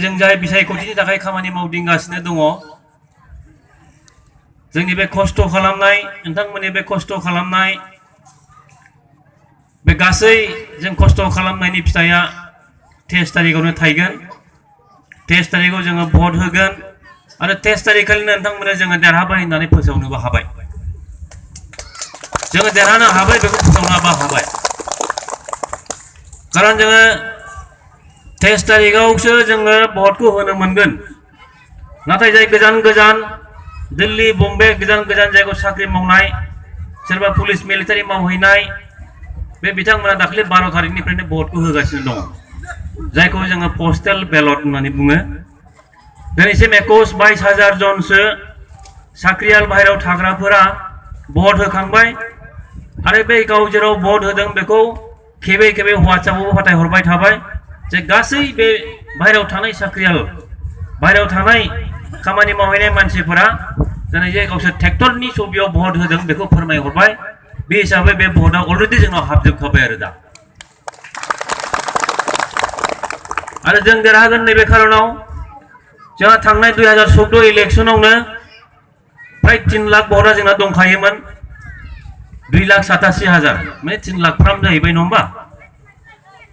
जों जाय बिसायख'थिनि थाखाय खामानि मावदिंगासिनो दङ जोंनि बे खस्थ' खालामनाय नोंथांमोननि बे खस्थ' खालामनाय बे गासै जों खस्थ' खालामनायनि फिथाइया 23 तारिखआवनो थायगोन 23 तारिखआव जोङो भट होगोन आरो 23 तारिखखालिनो नोंथांमोना जोङो देरहाबाय होननानै फोसावनोबो हाबाय जोङो देरहानो हाबाय बेखौ फोसावनोबो हाबाय खारन जोङो 23 तारिखआवसो जोङो भटखौ होनो मोनगोन नाथाय जाय गोजान गोजान दिल्ली बम्बे गोजान गोजान जायगायाव साख्रि मावनाय सोरबा पुलिस मिलिटारि मावहैनाय बे बिथांमोना दाखालि 12 तारिखनिफ्रायनो भटखौ होगासिनो दङ जायखौ जोङो पोस्टेल बेलट होननानै बुङो दिनैसिम 21-22,000 जनसो साख्रियाल बाहेरायाव थाग्राफोरा भट होखांबाय आरो बे गाव जेराव भट होदों बेखौ खेबे खेबे WhatsAppआव फाथायहरबाय थाबाय जे गासै बे बाहेरायाव थानाय साख्रियाल बाहेरायाव थानाय खामानि मावहैनाय मानसिफोरा दिनै जे गावसोर ट्रेक्टरनि छबियाव भट होदों बेखौ फोरमायहरबाय बे हिसाबै बे भटआ अलरेडि जोंनाव हाबजोबखाबाय आरो दा आरो जों देरहागोन नैबे खारनाव जोंहा थांनाय 2014 इलेक्शनावनो प्राय 3 लाख भटआ जोंना दंखायोमोन 2,87,000 माने 3 लाख फ्राम जाहैबाय नङा होमबा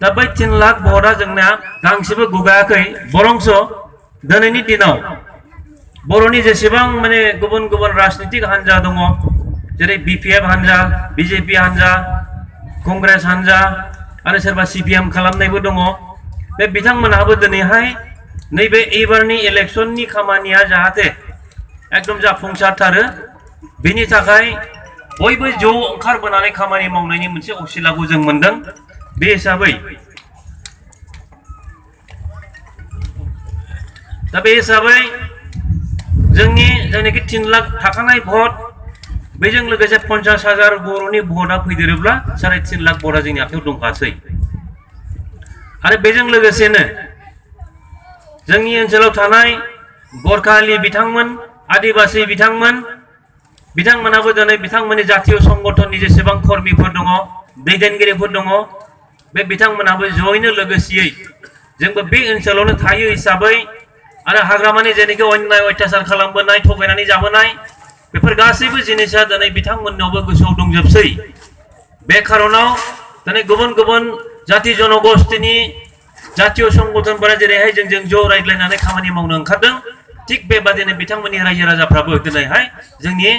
दा बै 3 लाख भटआ जोंना गांसेबो गुगायाखै बरंस दिनैनि दिनाव बर'नि जेसेबां माने गुबुन गुबुन राजनीतिक हान्जा दङ जेरै BPF हान्जा BJP हान्जा कंग्रेस हान्जा आरो सोरबा CPM खालामनायबो दङ बे बिथांमोनहाबो दिनैहाय नैबे एबारनि इलेक्शननि खामानिया जाहाथे एकदम जाफुंसारथारो बेनि थाखाय बयबो ज' ओंखारबोनानै खामानि मावनायनि मोनसे असिलाखौ जों मोनदों बे हिसाबै जोंनि जायनाखि 3 लाख थाखानाय भट बेजों लोगोसे 50,000 बर'नि भटआ फैदेरोब्ला 3.5 लाख भटआ जोंनि आखायाव दंखासै आरो बेजों लोगोसेनो जोंनि ओनसोलाव थानाय गरखालि बिथांमोन आदिबासि बिथांमोनाबो दिनै बिथांमोननि जातीय संगठननि जेसेबां कर्मिफोर दङ दैदेनगिरिफोर दङ बे बिथांमोनाबो जयैनो लोगोसेयै जोंबो बे ओनसोलावनो थायो हिसाबै आरो हाग्रामानि जेनेखि अन्याय अत्याचार खालामबोनाय थगायनानै जाबोनाय बेफोर गासैबो जिनिसा दिनै बिथांमोननावबो गोसोआव दंजोबसै बे खारनाव दिनै गुबुन गुबुन जाति जनगोष्ठीनि जातीय संगठनफोरा जेरैहाय जोंजों ज' रायज्लायनानै खामानि मावनो ओंखारदों थिग बेबादिनो बिथांमोननि रायजो राजाफ्राबो दिनैहाय जोंनि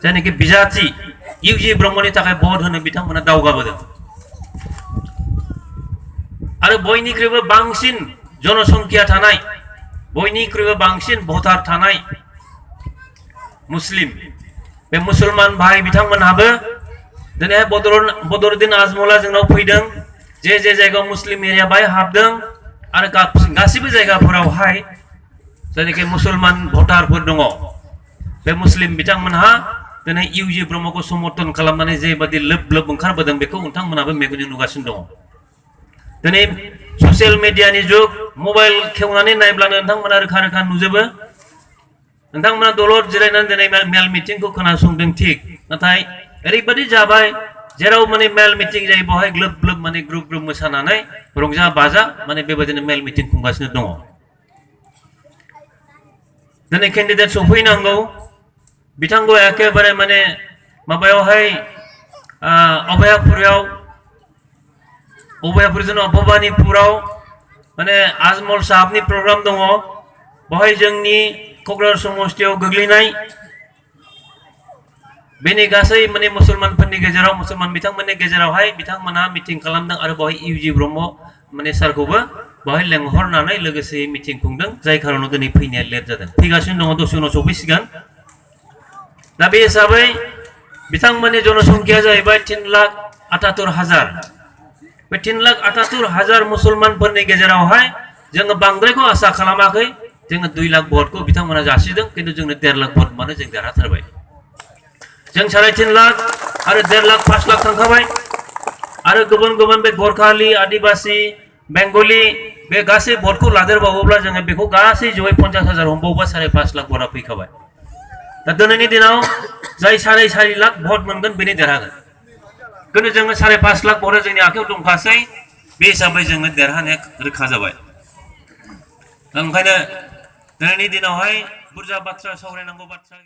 जायनाखि बिजाथि UG ब्रह्मनि थाखाय भट होनो बिथांमोना दावगाबोदों आरो बयनिख्रुइबो बांसिन जनसंख्या थानाय बयनिख्रुइबो बांसिन भटार थानाय मुस्लिम बे मुसलमान भाई बिथांमोनहाबो दिनैहाय बदरुद्दिन आजमला जोंनाव फैदों जे जायगायाव मुस्लिम एरिया बाय हाबदों आरो गासिबो जायगाफोरावहाय जायनाखि मुसलमान भटारफोर दङ बे मुस्लिम बिथांमोनहा दिनै UG ब्रह्मखौ समर्थन खालामनानै जेबादि लोब लोब ओंखारबोदों बेखौ नोंथांमोनाबो मेगनजों नुगासिनो दङ दिनै ससियेल मिडियानि जुग मबाइल खेवनानै नायब्लानो नोंथांमोना रोखा रोखा नुजोबो नोंथांमोना दलद जिरायनानै दिनै मेल मिटिंखौ खोनासंदों थिग नाथाय ओरैबादि जाबाय जेराव माने मेल मिटिं जायो बेवहाय ग्लोब ग्लोब माने ग्रुप ग्रुप मोसानानै रंजा बाजा माने बेबायदिनो मेल मिटिं खुंगासिनो दङ दिनै केन्डिडेट सफैनांगौ बिथांखौ एखेबारे माने माबायावहाय अभयापुरियाव भबानिपुराव माने आजमल साहबनि प्रग्राम दङ बेवहाय जोंनि क'क्राझार समस्तियाव गोग्लैनाय बेनि गासै माने मुसलमानफोरनि गेजेराव मुसलमान बिथांमोननि गेजेरावहाय बिथांमोनहा मिटिं खालामदों आरो बेवहाय UG ब्रह्म माने सारखौबो बेवहाय लेंहरनानै लोगोसे मिटिं खुंदों जाय खारनाव दिनै फैनाया लेट जादों फैगासिनो दङ दसे उनाव सफैसिगोन दा बे हिसाबै बिथांमोननि जनसंख्या जाहैबाय 3,78,000 बे 3,78,000 मुसलमानफोरनि गेजेरावहाय जोङो बांद्रायखौ आसा खालामाखै जोङो 2 लाख भटखौ बिथांमोना जासिदों खिन्थु जोंनो 1.5 लाख भट मानो जों देरहाथारबाय जों 3.5 लाख आरो 1.5 लाख 5 लाख थांखाबाय आरो गुबुन गुबुन बे गरखालि आदिबासि बेंगलि बे गासै भटखौ लादेरबावोब्ला जोङो बेखौ गासै जयै 50,000 हमबावोबा 5.5 लाख भटआ फैखाबाय दा दिनैनि दिनाव जाय 4.5 लाख भट मोनगोन बेनि देरहागोन किन्तु जोङो 5.5 लाख भटआ जोंनि आखायाव दंखासै बे हिसाबै जोङो देरहानाया रोखा जाबाय ओंखायनो दिनैनि दिनावहाय बुरजा बाथ्रा सावरायनांगौ बाथ्रा